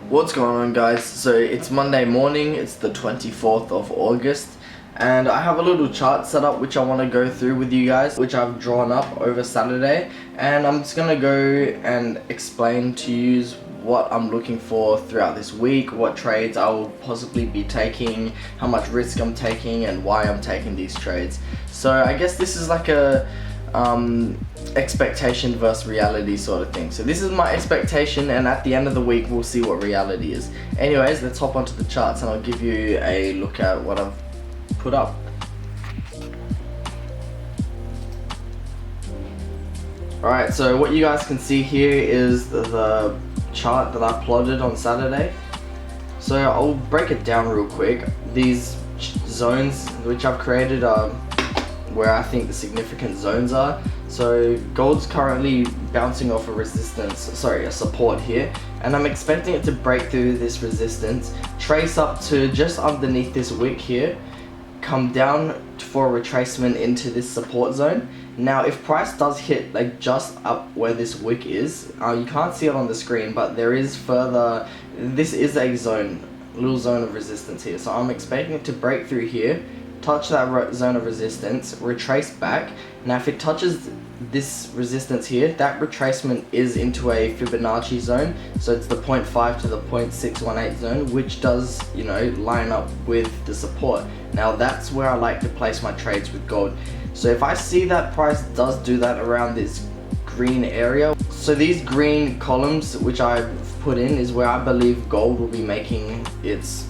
What's going on, guys? So it's Monday morning, it's the 24th of August, and I have a little chart set up which I want to go through with you guys, which I've drawn up over Saturday, and I'm just going to go and explain to you what I'm looking for throughout this week, what trades I will possibly be taking, how much risk I'm taking, and why I'm taking these trades. So I guess this is like a expectation versus reality sort of thing. So this is my expectation, and at the end of the week we'll see what reality is. Anyways, let's hop onto the charts and I'll give you a look at what I've put up. Alright, so what you guys can see here is the chart that I plotted on Saturday. So I'll break it down real quick. These zones which I've created are where I think the significant zones are. So gold's currently bouncing off a support here, and I'm expecting it to break through this resistance, trace up to just underneath this wick here, come down for a retracement into this support zone. Now if price does hit like just up where this wick is, you can't see it on the screen, but there is further, this is a little zone of resistance here. So I'm expecting it to break through here, touch that zone of resistance, retrace back. Now if it touches this resistance here, that retracement is into a Fibonacci zone, so it's the 0.5 to the 0.618 zone, which does, line up with the support. Now that's where I like to place my trades with gold. So if I see that price does do that around this green area, so these green columns which I've put in is where I believe gold will be making its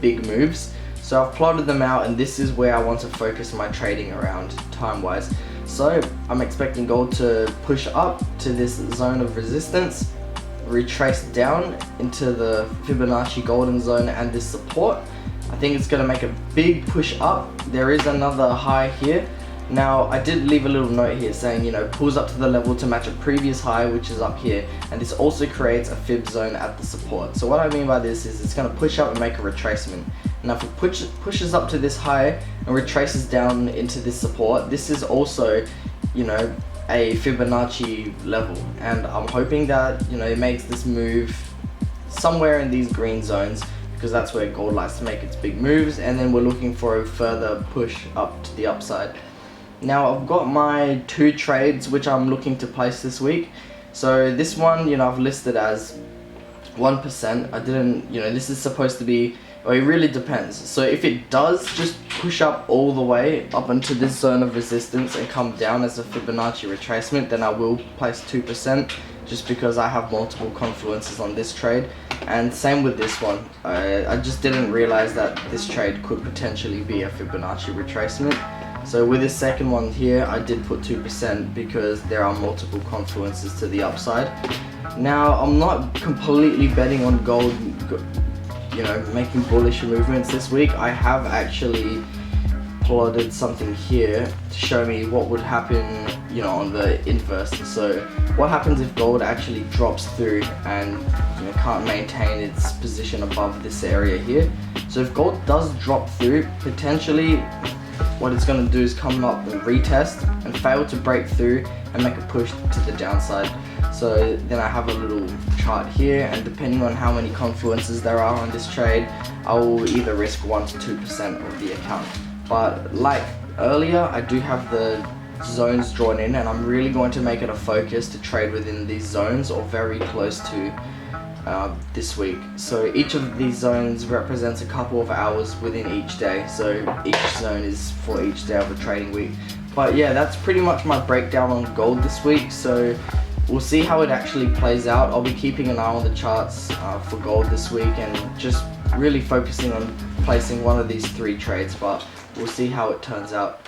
big moves. So I've plotted them out, and this is where I want to focus my trading around time-wise. So I'm expecting gold to push up to this zone of resistance, retrace down into the Fibonacci golden zone and this support. I think it's going to make a big push up. There is another high here. Now I did leave a little note here saying, pulls up to the level to match a previous high, which is up here, and this also creates a fib zone at the support. So what I mean by this is it's going to push up and make a retracement. Now if it pushes up to this high and retraces down into this support, this is also, a Fibonacci level, and I'm hoping that, it makes this move somewhere in these green zones, because that's where gold likes to make its big moves, and then we're looking for a further push up to the upside. Now I've got my two trades which I'm looking to place this week. So this one, I've listed as 1%. I didn't, this is supposed to be, well, it really depends. So if it does just push up all the way up into this zone of resistance and come down as a Fibonacci retracement, then I will place 2%, just because I have multiple confluences on this trade. And same with this one. I just didn't realize that this trade could potentially be a Fibonacci retracement. So with this second one here, I did put 2% because there are multiple confluences to the upside. Now I'm not completely betting on gold, making bullish movements this week. I have actually plotted something here to show me what would happen, on the inverse. So what happens if gold actually drops through and can't maintain its position above this area here. So if gold does drop through, potentially what it's going to do is come up and retest and fail to break through and make a push to the downside. So then I have a little chart here, and depending on how many confluences there are on this trade, I will either risk 1 to 2% of the account. But like earlier, I do have the zones drawn in, and I'm really going to make it a focus to trade within these zones or very close to this week. So each of these zones represents a couple of hours within each day, so each zone is for each day of the trading week. But yeah, that's pretty much my breakdown on gold this week, so we'll see how it actually plays out. I'll be keeping an eye on the charts for gold this week, and just really focusing on placing one of these three trades, but we'll see how it turns out.